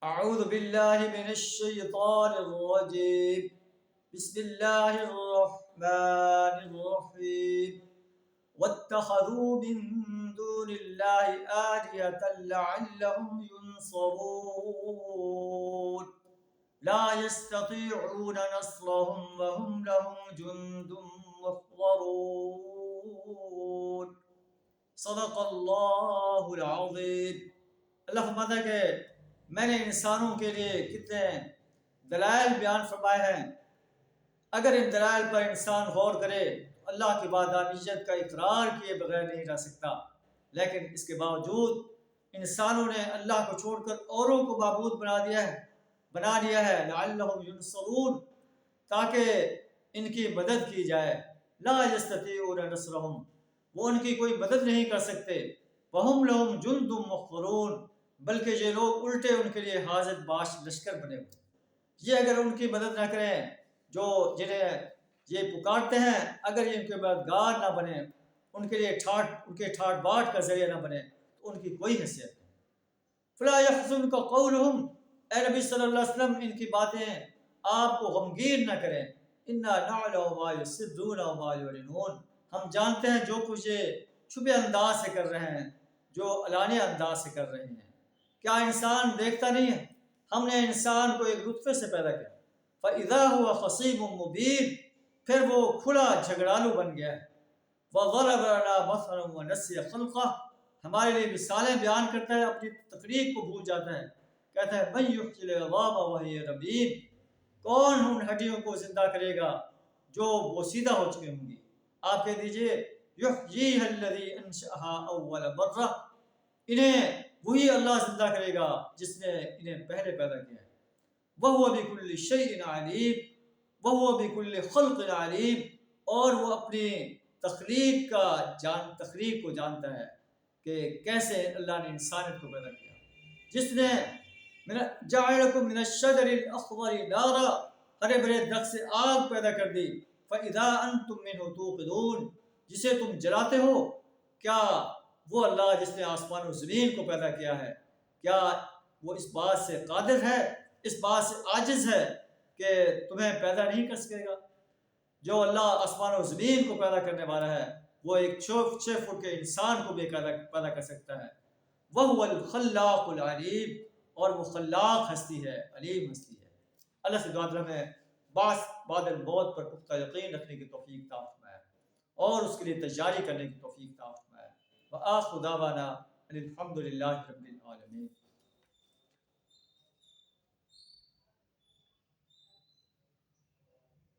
أعوذ بالله من الشيطان الرجيم بسم الله الرحمن الرحيم واتخذوا من دون الله آلهة لعلهم ينصرون لا يستطيعون نصرهم وهم لهم جند محضرون صدق اللہ العظیم۔ اللہ فرماتا ہے کہ میں نے انسانوں کے لیے کتنے دلائل بیان فرمائے ہیں، اگر ان دلائل پر انسان غور کرے تو اللہ کی وحدانیت کا اقرار کیے بغیر نہیں رہ سکتا، لیکن اس کے باوجود انسانوں نے اللہ کو چھوڑ کر اوروں کو معبود بنا لیا ہے لعلہم ینصرون، تاکہ ان کی مدد کی جائے۔ لا یستطیعون نصرہم، وہ ان کی کوئی مدد نہیں کر سکتے، وہم لہم جند محضرون، بلکہ یہ لوگ الٹے ان کے لیے حاضر باش لشکر بنے ہوئے۔ یہ اگر ان کی مدد نہ کریں، جو جنہیں یہ پکارتے ہیں، اگر یہ ان کے مددگار نہ بنے، ان کے لیے ان کے ٹھاٹ باٹ کا ذریعہ نہ بنے، تو ان کی کوئی حیثیت نہیں۔ فلا يحزنک قولہم، اے نبی صلی اللہ علیہ وسلم ان کی باتیں آپ کو غمگین نہ کریں۔ انا نعلم ما یسرون وما یعلنون، ہم جانتے ہیں جو کچھ یہ چھپے انداز سے کر رہے ہیں، جو علانیہ انداز سے کر رہے ہیں۔ کیا انسان دیکھتا نہیں ہے؟ ہم نے انسان کو ایک نطفے سے پیدا کیا، فَإِذَا هُوَ خَصِيمٌ مُبِينٌ، پھر وہ کھلا جھگڑالو بن گیا ہے۔ وَضَرَبَ لَنَا مَثَلًا وَنَسِيَ خَلْقَهُ، ہمارے لیے مثالیں بیان کرتا ہے، اپنی تخلیق کو بھول جاتا ہے۔ کہتا ہے مَن يُحْيِي الْعِظَامَ وَهِيَ رَمِيمٌ، کون ان ہڈیوں کو زندہ کرے گا جو بوسیدہ ہو چکے ہوں گی؟ آپ کہہ دیجئے یحییھا الذی انشأھا اول مرہ، انہیں وہی اللہ زندہ کرے گا جس نے انہیں پہلے پیدا کیا ہے۔ وَهُوَ بِكُلِّ شَيْءٍ عَلِيمٌ وَهُوَ بِكُلِّ خَلْقٍ عَلِيمٌ، اور وہ اپنی تخلیق کو جانتا ہے کہ کیسے اللہ نے انسانیت کو پیدا کیا۔ جس نے جَعَلَكُم مِّنَ الشَّجَرِ الْأَخْضَرِ نَارًا، ہرے بھرے درخت سے آگ پیدا کر دی، فَإِذَا أَنتُم مِّنْهُ تُوقِدُونَ، جسے تم جلاتے ہو۔ کیا وہ اللہ جس نے آسمان و زمین کو پیدا کیا ہے، کیا وہ اس بات سے قادر ہے، اس بات سے عاجز ہے کہ تمہیں پیدا نہیں کر سکے گا؟ جو اللہ آسمان و زمین کو پیدا کرنے والا ہے، وہ ایک 6 فٹ کے انسان کو بھی پیدا کر سکتا ہے۔ وَهُوَ الْخَلَّاقُ الْعَلِيمُ، اور وہ خلاق ہستی ہے، علیم ہستی ہے۔ اللہ سے دعا کریں ہمیں بعد الموت پر پختہ یقین رکھنے کی توفیق عطا فرمائے، اور اس کے لیے تیاری کرنے کی توفیق عطا فرمائے۔ وآخر دعوانا ان الحمد للہ رب العالمین۔